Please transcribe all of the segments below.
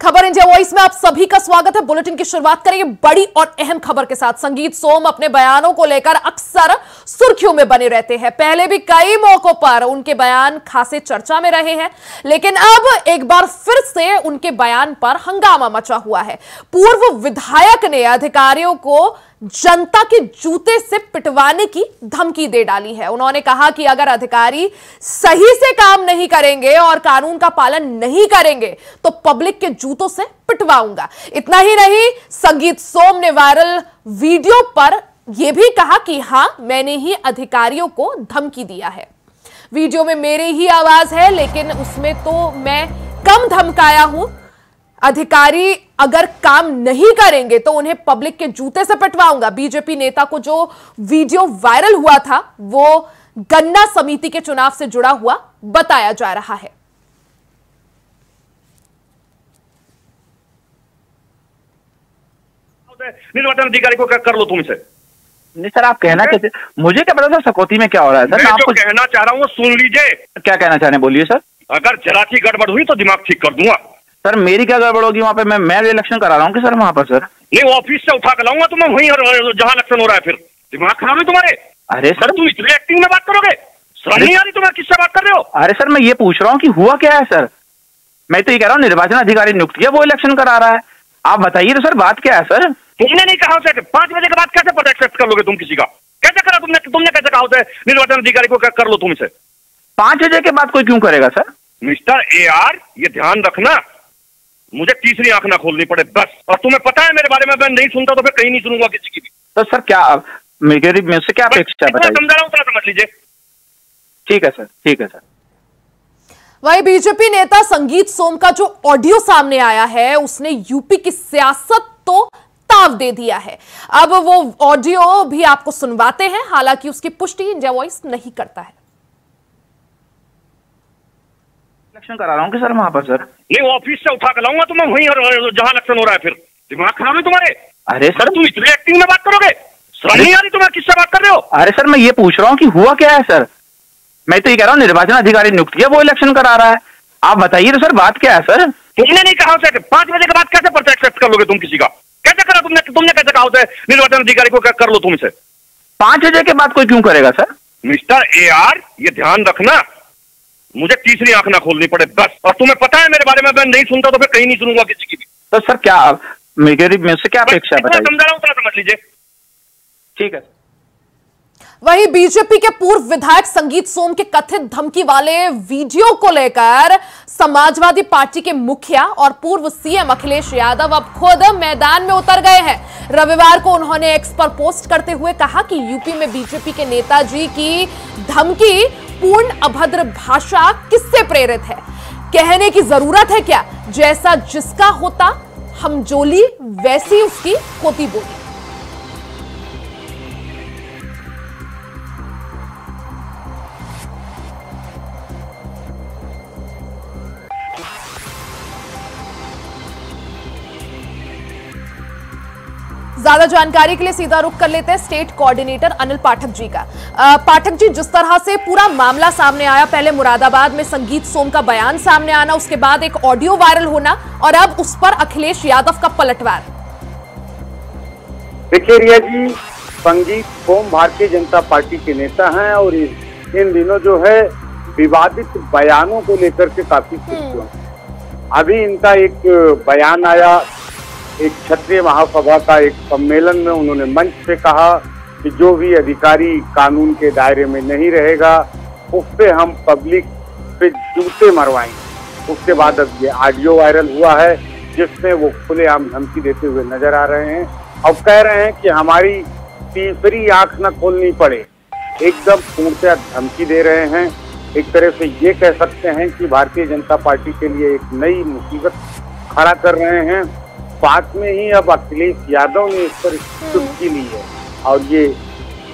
खबर India voice में आप सभी का स्वागत है। बुलेटिन की शुरुआत करेंगे बड़ी और अहम खबर के साथ। संगीत सोम अपने बयानों को लेकर अक्सर सुर्खियों में बने रहते हैं। पहले भी कई मौकों पर उनके बयान खासे चर्चा में रहे हैं, लेकिन अब एक बार फिर से उनके बयान पर हंगामा मचा हुआ है। पूर्व विधायक ने अधिकारियों को जनता के जूते से पिटवाने की धमकी दे डाली है। उन्होंने कहा कि अगर अधिकारी सही से काम नहीं करेंगे और कानून का पालन नहीं करेंगे तो पब्लिक के जूतों से पिटवाऊंगा। इतना ही नहीं, संगीत सोम ने वायरल वीडियो पर यह भी कहा कि हां, मैंने ही अधिकारियों को धमकी दिया है। वीडियो में मेरी ही आवाज है, लेकिन उसमें तो मैं कम धमकाया हूं। अधिकारी अगर काम नहीं करेंगे तो उन्हें पब्लिक के जूते से पिटवाऊंगा। बीजेपी नेता को जो वीडियो वायरल हुआ था वो गन्ना समिति के चुनाव से जुड़ा हुआ बताया जा रहा है। निर्वाचन अधिकारी को कर लो तुम इसे। नहीं सर, आप कहना कैसे, मुझे क्या पता सर सकौती में क्या हो रहा है। सर मैं आपको कहना चाह रहा हूँ सुन लीजिए। क्या कहना चाह रहे हैं, बोलिए सर। अगर जरा सी गड़बड़ हुई तो दिमाग ठीक कर दूंगा। सर मेरी क्या गड़बड़ होगी वहाँ पे? मैं इलेक्शन करा रहा हूँ कि सर वहाँ पर सर? नहीं, ऑफिस से उठा कर लाऊंगा तो मैं वहीं जहाँ इलेक्शन हो रहा है। फिर दिमाग खराब है तुम्हारे। अरे सर तुम इतने एक्टिंग में बात करोगे? शर्म नहीं आ रही तुम्हें? किससे बात कर रहे हो? अरे सर मैं ये पूछ रहा हूँ कि हुआ क्या है सर। मैं तो ये कह रहा हूँ निर्वाचन अधिकारी नियुक्त किया, वो इलेक्शन करा रहा है। आप बताइए तो सर, बात क्या है सर? तुमने नहीं कहा उसे 5 बजे के बाद कैसे पता एक्सेप्ट कर लोगे तुम किसी का? कैसे करा तुमने कैसे कहा उसे निर्वाचन अधिकारी को कर लो तुम इसे? 5 बजे के बाद कोई क्यों करेगा सर? मिस्टर AR, ये ध्यान रखना, मुझे तीसरी आंख ना खोलनी पड़े बस। और तुम्हें पता है मेरे बारे में, मैं नहीं सुनता तो फिर कहीं नहीं सुनूंगा किसी की भी। तो सर क्या मुझसे क्या अपेक्षा बताइए? समझा रहा हूँ, उतना समझ लीजिए। ठीक है सर, ठीक है सर। वहीं बीजेपी नेता संगीत सोम का जो ऑडियो सामने आया है उसने यूपी की सियासत तो ताव दे दिया है। अब वो ऑडियो भी आपको सुनवाते हैं, हालांकि उसकी पुष्टि इंडिया वॉइस नहीं करता है। इलेक्शन करा रहा हूँ कि सर वहाँ पर सर? नहीं, ऑफिस से उठा कर लाऊंगा तो मैं वहीं जहाँ इलेक्शन हो रहा है। फिर दिमाग खराब है तुम्हारे। अरे सर तुम इतने एक्टिंग में बात करोगे? शर्म नहीं आ रही तुम्हें? किससे बात कर रहे हो? अरे सर मैं ये पूछ रहा हूँ कि हुआ क्या है सर। मैं तो ये कह रहा हूँ निर्वाचन अधिकारी नियुक्त किया, वो इलेक्शन करा रहा है। आप बताइए तो सर, बात क्या है सर? तुमने नहीं कहा उसे 5 बजे के बाद कैसे पर्चा एक्सेप्ट कर लोगे तुम किसी का? कैसे करा तुमने कैसे कहा उसे निर्वाचन अधिकारी को कर लो तुम इसे? 5 बजे के बाद कोई क्यों करेगा सर? मिस्टर AR, ये ध्यान रखना, मुझे तीसरी आंख ना खोलनी पड़े बस। और तुम्हें पता है मेरे बारे में, मैं नहीं सुनता तो फिर कहीं नहीं सुनूंगा किसी की भी। तो सर क्या मुझसे क्या अपेक्षा बताइए? समझा रहा हूँ, उतना समझ लीजिए। ठीक है। वहीं बीजेपी के पूर्व विधायक संगीत सोम के कथित धमकी वाले वीडियो को लेकर समाजवादी पार्टी के मुखिया और पूर्व CM अखिलेश यादव अब खुद मैदान में उतर गए हैं। रविवार को उन्होंने एक्स पर पोस्ट करते हुए कहा कि यूपी में बीजेपी के नेताजी की धमकी पूर्ण अभद्र भाषा किससे प्रेरित है? कहने की जरूरत है क्या? जैसा जिसका होता हमजोली वैसी उसकी होती बोली। ज्यादा जानकारी के लिए सीधा रुख कर लेते हैं स्टेट कोऑर्डिनेटर अनिल पाठक जी का। पाठक जी, जिस तरह से पूरा मामला सामने आया, पहले मुरादाबाद में संगीत सोम का बयान सामने आना, उसके बाद एक ऑडियो वायरल होना और अब उस पर अखिलेश यादव का पलटवार। देखिए रिया जी, संगीत सोम भारतीय जनता पार्टी के नेता हैं और इन दिनों जो है विवादित बयानों को लेकर के काफी सुर्खियों हैं। अभी इनका एक बयान आया, एक क्षत्रिय महासभा का एक सम्मेलन में उन्होंने मंच पे कहा कि जो भी अधिकारी कानून के दायरे में नहीं रहेगा उस पे हम पब्लिक पे जूते मरवाएंगे। उसके बाद अब ये ऑडियो वायरल हुआ है जिसमें वो खुलेआम धमकी देते हुए नजर आ रहे हैं और कह रहे हैं कि हमारी तीसरी आंख न खोलनी पड़े। एकदम पूर्णतः धमकी दे रहे हैं। एक तरह से ये कह सकते हैं कि भारतीय जनता पार्टी के लिए एक नई मुसीबत खड़ा कर रहे हैं। साथ में ही अब अखिलेश यादव ने इस पर चुटकी ली है और ये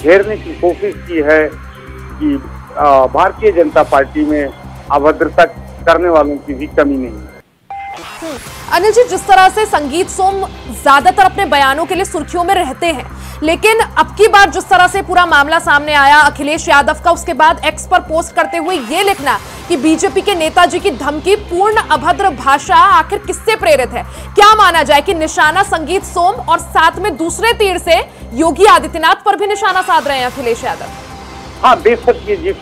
घेरने की कोशिश की है कि भारतीय जनता पार्टी में अभद्रता करने वालों की भी कमी नहीं है। अनिल जी, जिस तरह से संगीत सोम ज्यादातर अपने बयानों के लिए सुर्खियों में रहते हैं, लेकिन अब की बार जिस तरह से पूरा मामला सामने आया अखिलेश यादव का, उसके बाद एक्स पर पोस्ट करते हुए ये लिखना कि बीजेपी के नेताजी की धमकी पूर्ण अभद्र भाषा आखिर किससे प्रेरित है? क्या माना जाए कि निशाना संगीत सोम और साथ में दूसरे तीर से योगी आदित्यनाथ पर भी निशाना साध रहे हैं अखिलेश यादव? हाँ, बेशक ये जिस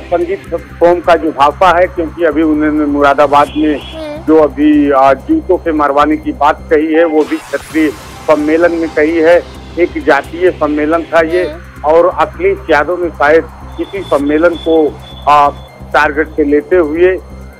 संगीत सोम का जो भाषा है, क्योंकि अभी उन्होंने मुरादाबाद में जो अभी जूतों से मरवाने की बात कही है, वो भी क्षत्रिय सम्मेलन में कही है। एक जातीय सम्मेलन था ये, और अखिलेश यादव ने शायद किसी सम्मेलन को टारगेट से लेते हुए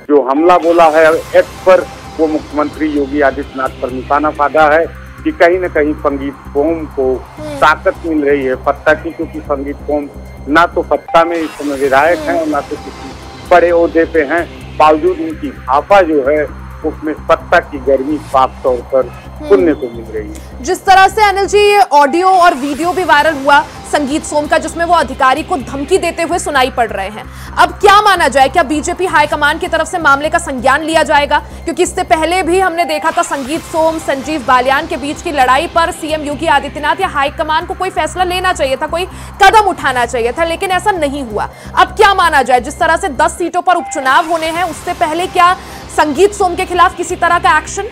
जो हमला बोला है एक्स पर, वो मुख्यमंत्री योगी आदित्यनाथ पर निशाना साधा है कि कहीं न कहीं संगीत सोम को ताकत मिल रही है सत्ता की, क्योंकि संगीत सोम ना तो सत्ता में इस समय विधायक हैं और ना तो किसी बड़े ओहदे पे हैं, बावजूद उनकी भाषा जो है उसमें सत्ता की गर्मी साफ तौर पर सुनने को मिल रही है। जिस तरह से अनिल जी ये ऑडियो और वीडियो भी वायरल हुआ संगीत सोम का, जिसमें वो अधिकारी को धमकी देते हुए सुनाई पड़ रहे हैं, अब क्या माना जाए? क्या बीजेपी हाईकमान की तरफ से मामले का संज्ञान लिया जाएगा? क्योंकि इससे पहले भी हमने देखा था संगीत सोम संजीव बालियान के बीच की लड़ाई पर सीएम योगी आदित्यनाथ या हाईकमान को कोई फैसला लेना चाहिए था, कोई कदम उठाना चाहिए था, लेकिन ऐसा नहीं हुआ। अब क्या माना जाए? जिस तरह से 10 सीटों पर उपचुनाव होने हैं, उससे पहले क्या संगीत सोम के खिलाफ किसी तरह का एक्शन?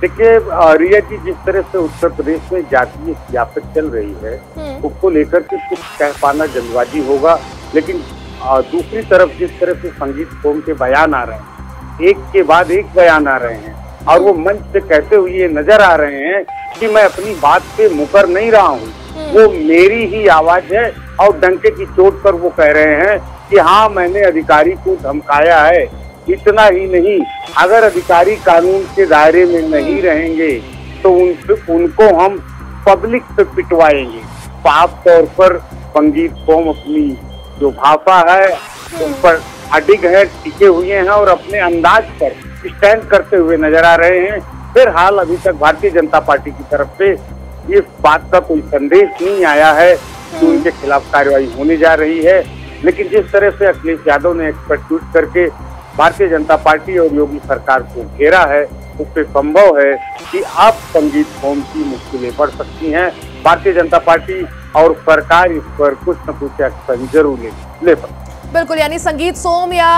देखिए रिया जी, जिस तरह से उत्तर प्रदेश में जातीय सियासत चल रही है उसको लेकर के कुछ कह पाना जल्दबाजी होगा, लेकिन दूसरी तरफ जिस तरह से संगीत सोम के बयान आ रहे हैं, एक के बाद एक बयान आ रहे हैं, और वो मंच से कहते हुए ये नजर आ रहे हैं कि मैं अपनी बात पे मुकर नहीं रहा हूँ, वो मेरी ही आवाज है, और डंके की चोट पर वो कह रहे हैं कि हाँ मैंने अधिकारी को धमकाया है। इतना ही नहीं, अगर अधिकारी कानून के दायरे में नहीं रहेंगे तो उनको हम पब्लिक पे पिटवाएंगे। साफ तौर पर संगीत सोम अपनी जो भाषा है उन पर अडिग है, टिके हुए हैं और अपने अंदाज पर स्टैंड करते हुए नजर आ रहे हैं। फिलहाल अभी तक भारतीय जनता पार्टी की तरफ से इस बात का कोई संदेश नहीं आया है कि उनके खिलाफ कार्रवाई होने जा रही है, लेकिन जिस तरह से अखिलेश यादव ने एक्सपर्ट ट्वीट करके भारतीय जनता पार्टी और योगी सरकार को घेरा है, उससे संभव है कि आप संगीत सोम की मुश्किलें बढ़ सकती हैं। भारतीय जनता पार्टी और सरकार इस पर कुछ न कुछ एक्शन जरूर ले सकती। बिल्कुल, यानी संगीत सोम या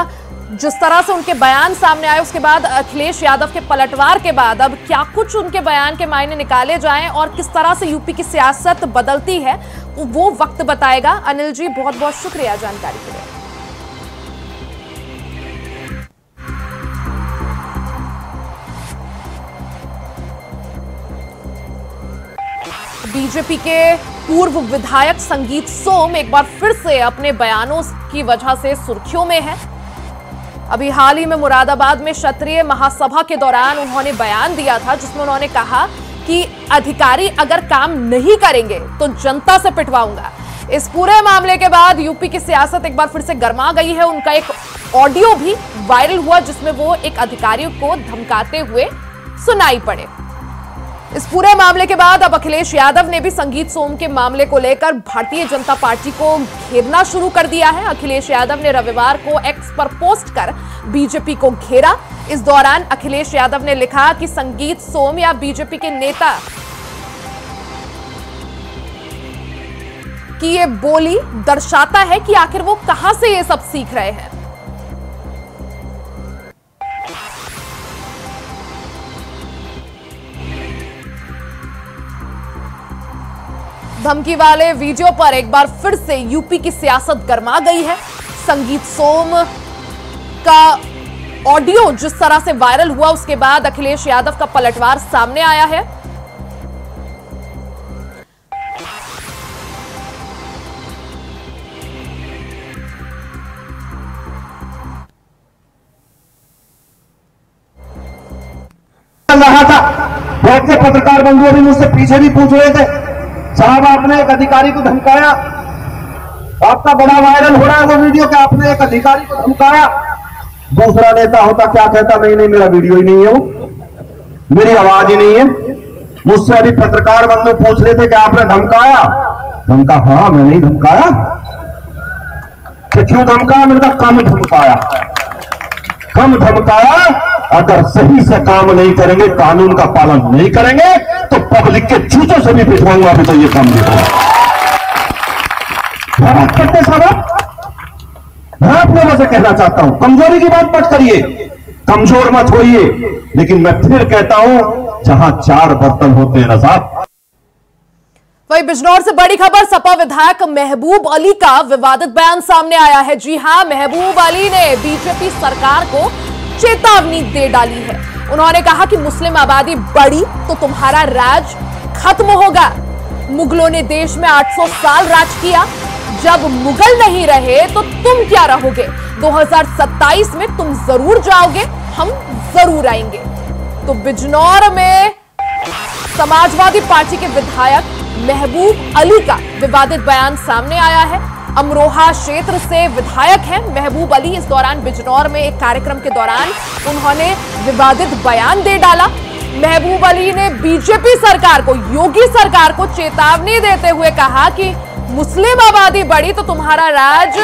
जिस तरह से उनके बयान सामने आए उसके बाद अखिलेश यादव के पलटवार के बाद अब क्या कुछ उनके बयान के मायने निकाले जाएं और किस तरह से यूपी की सियासत बदलती है वो वक्त बताएगा। अनिल जी, बहुत बहुत शुक्रिया जानकारी के लिए। बीजेपी के पूर्व विधायक संगीत सोम एक बार फिर से अपने बयानों की वजह से सुर्खियों में है। अभी हाल ही में मुरादाबाद में क्षत्रिय महासभा के दौरान उन्होंने बयान दिया था जिसमें उन्होंने कहा कि अधिकारी अगर काम नहीं करेंगे तो जनता से पिटवाऊंगा। इस पूरे मामले के बाद यूपी की सियासत एक बार फिर से गर्मा गई है। उनका एक ऑडियो भी वायरल हुआ जिसमें वो एक अधिकारी को धमकाते हुए सुनाई पड़े। इस पूरे मामले के बाद अब अखिलेश यादव ने भी संगीत सोम के मामले को लेकर भारतीय जनता पार्टी को घेरना शुरू कर दिया है। अखिलेश यादव ने रविवार को एक्स पर पोस्ट कर बीजेपी को घेरा। इस दौरान अखिलेश यादव ने लिखा कि संगीत सोम या बीजेपी के नेता की ये बोली दर्शाता है कि आखिर वो कहां से ये सब सीख रहे हैं। धमकी वाले वीडियो पर एक बार फिर से यूपी की सियासत गर्मा गई है। संगीत सोम का ऑडियो जिस तरह से वायरल हुआ उसके बाद अखिलेश यादव का पलटवार सामने आया है। रहा था, बहुत से पत्रकार बंधुओं भी मुझसे पीछे भी पूछ रहे थे, साहब आपने एक अधिकारी को धमकाया, आपका बड़ा वायरल हो रहा है वो वीडियो कि आपने एक अधिकारी को धमकाया। दूसरा नेता होता क्या कहता, नहीं मेरा वीडियो ही नहीं है, वो मेरी आवाज ही नहीं है। मुझसे अभी पत्रकार बंधु पूछ रहे थे कि आपने धमकाया, धमका हाँ मैंने ही धमकाया। क्यों धमकाया? मैंने कहा कम धमकाया, कम धमकाया। अगर सही से काम नहीं करेंगे, कानून का पालन नहीं करेंगे तो पब्लिक के जूतों से भी पिटवाऊंगा, अभी तो ये काम नहीं होगा। बात करते साहब, मैं आप लोगों से कहना चाहता हूं, कमजोरी की बात मत करिए, कमजोर मत होइए, लेकिन मैं फिर कहता हूं जहां 4 बर्तन होते हैं ना साहब। वही बिजनौर से बड़ी खबर, सपा विधायक महबूब अली का विवादित बयान सामने आया है। जी हां, महबूब अली ने बीजेपी सरकार को चेतावनी दे डाली है। उन्होंने कहा कि मुस्लिम आबादी बढ़ी तो तुम्हारा राज खत्म होगा। मुगलों ने देश में 800 साल राज किया, जब मुगल नहीं रहे तो तुम क्या रहोगे। 2027 में तुम जरूर जाओगे, हम जरूर आएंगे। तो बिजनौर में समाजवादी पार्टी के विधायक महबूब अली का विवादित बयान सामने आया है। अमरोहा क्षेत्र से विधायक हैं महबूब अली। इस दौरान बिजनौर में एक कार्यक्रम के दौरान उन्होंने विवादित बयान दे डाला। महबूब अली ने बीजेपी सरकार को, योगी सरकार को चेतावनी देते हुए कहा कि मुस्लिम आबादी बढ़ी तो तुम्हारा राज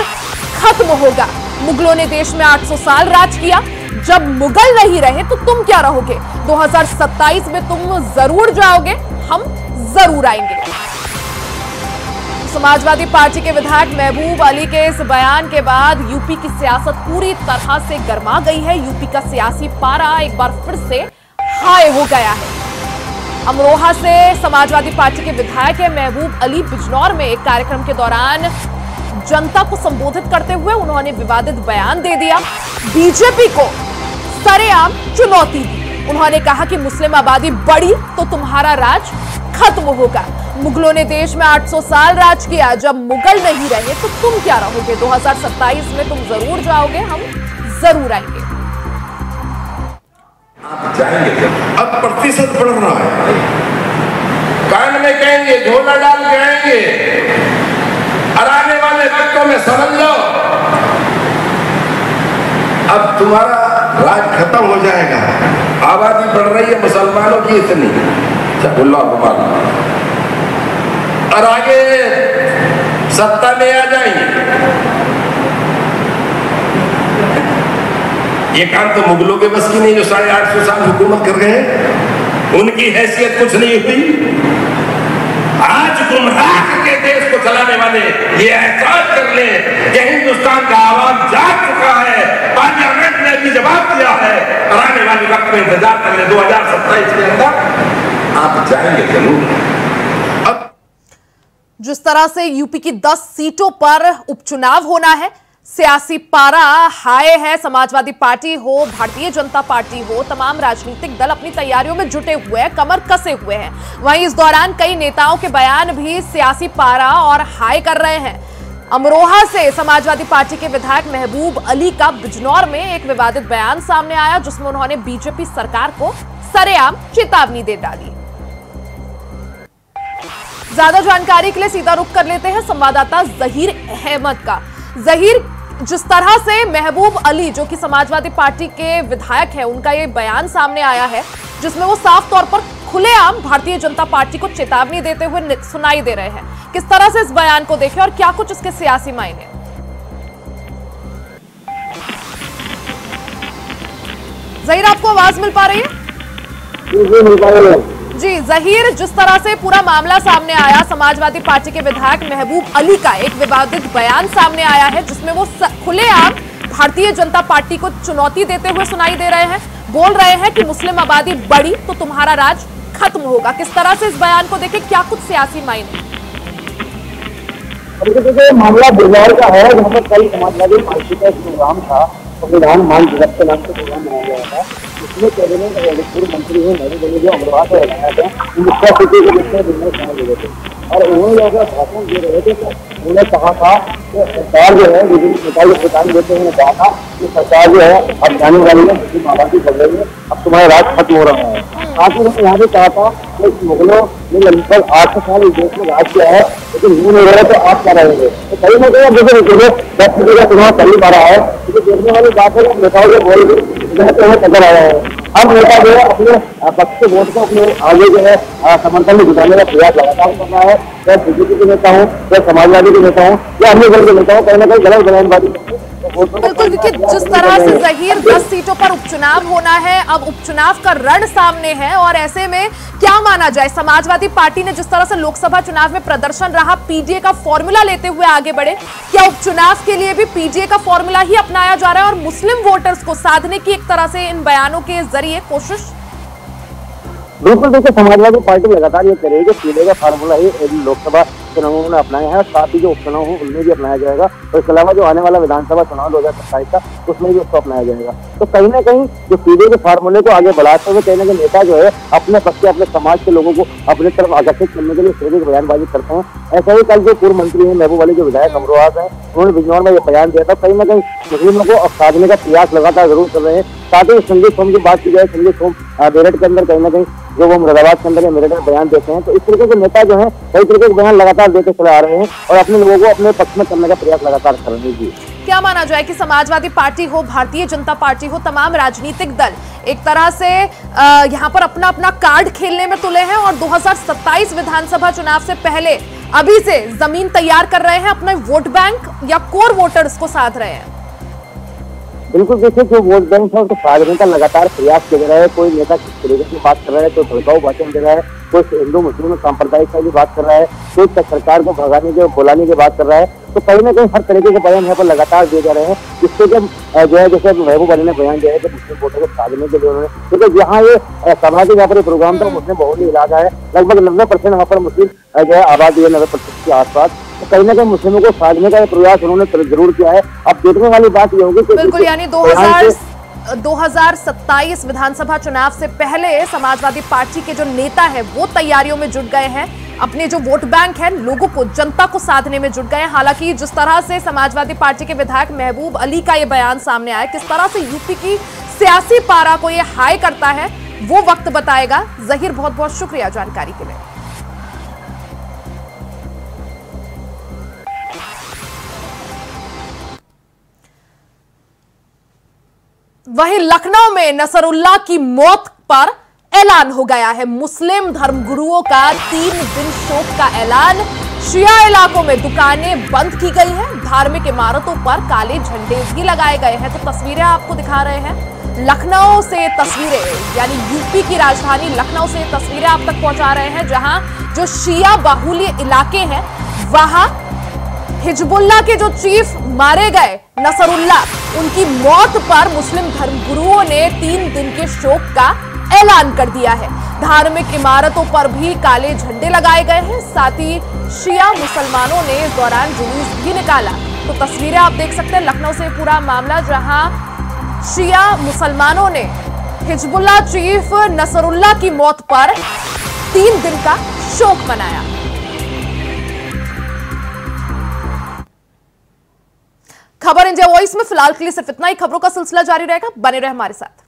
खत्म होगा। मुगलों ने देश में 800 साल राज किया, जब मुगल नहीं रहे तो तुम क्या रहोगे। 2027 में तुम जरूर जाओगे, हम जरूर आएंगे। समाजवादी पार्टी के विधायक महबूब अली के इस बयान के बाद यूपी की सियासत पूरी तरह से गर्मा गई है। यूपी का सियासी पारा एक बार फिर से हाई हो गया है। अमरोहा से समाजवादी पार्टी के विधायक महबूब अली बिजनौर में एक कार्यक्रम के दौरान जनता को संबोधित करते हुए उन्होंने विवादित बयान दे दिया, बीजेपी को सरेआम चुनौती दी। उन्होंने कहा कि मुस्लिम आबादी बढ़ी तो तुम्हारा राज खत्म होगा। मुगलों ने देश में 800 साल राज किया, जब मुगल नहीं रहे तो तुम क्या रहोगे। 2027 में तुम जरूर जाओगे, हम जरूर आएंगे। आप जाएंगे, अब प्रतिशत बढ़ रहा है, कान में कहेंगे, झोला डाल के आएंगे, और आने वाले वक्तों में समझ लो अब तुम्हारा राज खत्म हो जाएगा। आबादी बढ़ रही है मुसलमानों की इतनी, और आगे सत्ता में आ जाएंगे। ये काम तो मुगलों के बस की नहीं, जो 850 साल हुकूमत कर गए हैं, उनकी हैसियत कुछ नहीं हुई। आज गुमराह के देश को चलाने वाले ये एहसास कर ले कि हिंदुस्तान का आवाम जाग चुका है, पार्लियामेंट ने भी जवाब दिया है, और आने वाले वक्त में इंतजार कर ले 2027 के अंदर आप जाएंगे जरूर। अब जिस तरह से यूपी की 10 सीटों पर उपचुनाव होना है, सियासी पारा हाई है। समाजवादी पार्टी हो, भारतीय जनता पार्टी हो, तमाम राजनीतिक दल अपनी तैयारियों में जुटे हुए हैं, कमर कसे हुए हैं। वहीं इस दौरान कई नेताओं के बयान भी सियासी पारा और हाई कर रहे हैं। अमरोहा से समाजवादी पार्टी के विधायक महबूब अली का बिजनौर में एक विवादित बयान सामने आया, जिसमें उन्होंने बीजेपी सरकार को सरेआम चेतावनी दे डाली। ज्यादा जानकारी के लिए सीधा रुख कर लेते हैं संवाददाता जहीर अहमद का। जहीर, जिस तरह से महबूब अली जो कि समाजवादी पार्टी के विधायक हैं, उनका ये बयान सामने आया है, जिसमें वो साफ तौर पर खुलेआम भारतीय जनता पार्टी को चेतावनी देते हुए सुनाई दे रहे हैं, किस तरह से इस बयान को देखें और क्या कुछ इसके सियासी मायने? जहीर, आपको आवाज मिल पा रही है? जी जहीर, जिस तरह से पूरा मामला सामने आया, समाजवादी पार्टी के विधायक महबूब अली का एक विवादित बयान सामने आया है, जिसमें वो खुलेआम भारतीय जनता पार्टी को चुनौती देते हुए सुनाई दे रहे हैं, बोल रहे हैं कि मुस्लिम आबादी बढ़ी तो तुम्हारा राज खत्म होगा। किस तरह से इस बयान को देखें, क्या कुछ सियासी मायने? मामला बिजनौर का है, जहाँ पर कल समाजवादी पार्टी का एक प्रोग्राम था, संविधान मान दिवस के नाम से प्रोग्राम बनाया गया था। इसमें कैबिनेट पूर्व मंत्री हुए महबूब अली जो अमरोहा से लगाया था, उनका स्थिति के विषय में समझ रहे थे, और उन्होंने अगर भाषण दे रहे थे तो उन्होंने कहा था कि सरकार जो है विभिन्न प्रकार के प्रदान देते हुए कहा था कि सरकार जो है अब जाने वाली है, मुस्लिम आबादी बढ़ रही है, अब तुम्हारा राज खत्म हो रहा है। साथ ही उन्होंने यहाँ भी कहा था कि मुगलों ने लगभग 800 साल इस देश में राज किया है, लेकिन वो नहीं रहे तो आप क्या रहेंगे। तो कहीं ना कहीं जैसे 10 का चुनाव पहली बार आया है, क्योंकि देखने वाली बात है कि नेताओं के बोल नजर आ रहा है। अब नेता जो है अपने पक्ष के वोट को अपने आगे जो है समर्थन में जुटाने का प्रयास लगातार कर रहा है। चाहे बीजेपी के नेता हूँ, चाहे समाजवादी के नेता हूँ, या अन्य दल के नेता हूँ, कहीं ना कहीं गलत बयानबाजी करके बिल्कुल, क्योंकि जिस तरह से जहीर 10 सीटों पर उपचुनाव होना है, अब उपचुनाव का रण सामने है और ऐसे में क्या माना जाए, समाजवादी पार्टी ने जिस तरह से लोकसभा चुनाव में प्रदर्शन रहा, पीडीए का फॉर्मूला लेते हुए आगे बढ़े, क्या उपचुनाव के लिए भी पीडीए का फॉर्मूला ही अपनाया जा रहा है और मुस्लिम वोटर्स को साधने की एक तरह से इन बयानों के जरिए कोशिश? बिल्कुल, देखिए समाजवादी पार्टी लगातार ये कह रही है कि पीडीए का फार्मूला ही लोकसभा चुनावों में अपनाया है और साथ ही जो उपचुनाव हो उनमें भी अपनाया जाएगा और इसके अलावा जो आने वाला विधानसभा चुनाव 2027 का उसमें भी उसको अपनाया जाएगा। तो कहीं ना कहीं जो पीडीए के फार्मूले को आगे बढ़ाते हुए कहीं ना कहीं नेता जो है अपने पक्ष अपने समाज के लोगों को अपनी तरफ आकर्षित करने के लिए सिर्फ एक बयानबाजी करते हैं। ऐसा ही कल जो पूर्व मंत्री है महबूब अली, जो विधायक अमरोहा है, उन्होंने बिजनौर में ये बयान दिया था। कहीं ना कहीं मुस्लिमों को अब साधने का प्रयास लगातार जरूर कर रहे हैं। साथ ही संजय सोम की बात की जाए, संजय सोम मेरठ के अंदर कहीं ना कहीं जो वो मुरादाबाद के अंदर मेरठ में बयान देते हैं, तो इस तरीके के नेता जो है कई तरीके के बयान लगातार देते चले आ रहे हैं और अपने लोगों को अपने पक्ष में करने का प्रयास लगातार कर रहे हैं। क्या माना जाए कि समाजवादी पार्टी हो, भारतीय जनता पार्टी हो, तमाम राजनीतिक दल एक तरह से यहाँ पर अपना अपना कार्ड खेलने में तुले हैं और 2027 विधानसभा चुनाव से पहले अभी से जमीन तैयार कर रहे हैं, अपने वोट बैंक या कोर वोटर्स को साध रहे हैं? बिल्कुल, देखिए जो वोट बैंक है उसको साधने का लगातार प्रयास किया जा रहा है। कोई नेता किस तरीके की बात कर रहा है, कोई भड़काऊ भाषण दे रहा है, कोई हिंदू मुस्लिम सांप्रदायिक की बात कर रहा है, कोई सरकार को भगाने के बुलाने की बात कर रहा है। तो कहीं ना कहीं हर तरीके के बयान यहाँ पर लगातार दिए जा रहे हैं, जिससे कि जो है जैसे महबूब अली ने बयान दिया है कि मुस्लिम वोटों को साधने के लिए उन्होंने, क्योंकि यहाँ ये सभा के यहाँ पर प्रोग्राम था, मुस्लिम बहुल इलाका है, लगभग 90% वहाँ पर मुस्लिम जो है आबादी है, 90% के आसपास। तो कहीं ना कहीं मुस्लिमों को साधने का प्रयास उन्होंने जरूर किया है। अब देखने वाली बात ये होगी कि बिल्कुल, यानी 2027 विधानसभा चुनाव से पहले समाजवादी पार्टी के जो नेता है वो तैयारियों में जुट गए हैं, अपने जो वोट बैंक है लोगों को, जनता को साधने में जुट गए हैं। हालांकि जिस तरह से समाजवादी पार्टी के विधायक महबूब अली का ये बयान सामने आया, किस तरह से यूपी की सियासी पारा को ये हाई करता है वो वक्त बताएगा। जहीर, बहुत बहुत शुक्रिया जानकारी के लिए। वहीं लखनऊ में नसरुल्लाह की मौत पर ऐलान हो गया है। मुस्लिम धर्मगुरुओं का 3 दिन शोक का ऐलान। शिया इलाकों में दुकानें बंद की गई हैं, धार्मिक इमारतों पर काले झंडे भी लगाए गए हैं। तो तस्वीरें आपको दिखा रहे हैं लखनऊ से, तस्वीरें यानी यूपी की राजधानी लखनऊ से तस्वीरें आप तक पहुंचा रहे हैं, जहां जो शिया बाहुल्य इलाके हैं वहां हिजबुल्लाह के जो चीफ मारे गए नसरुल्लाह, उनकी मौत पर मुस्लिम धर्मगुरुओं ने 3 दिन के शोक का ऐलान कर दिया है। धार्मिक इमारतों पर भी काले झंडे लगाए गए हैं। साथ ही शिया मुसलमानों ने इस दौरान जुलूस भी निकाला। तो तस्वीरें आप देख सकते हैं लखनऊ से पूरा मामला, जहां शिया मुसलमानों ने हिजबुल्लाह चीफ नसरुल्लाह की मौत पर 3 दिन का शोक मनाया। खबर इंडिया वॉइस में फिलहाल के लिए सिर्फ इतना ही। खबरों का सिलसिला जारी रहेगा, बने रहे हमारे साथ।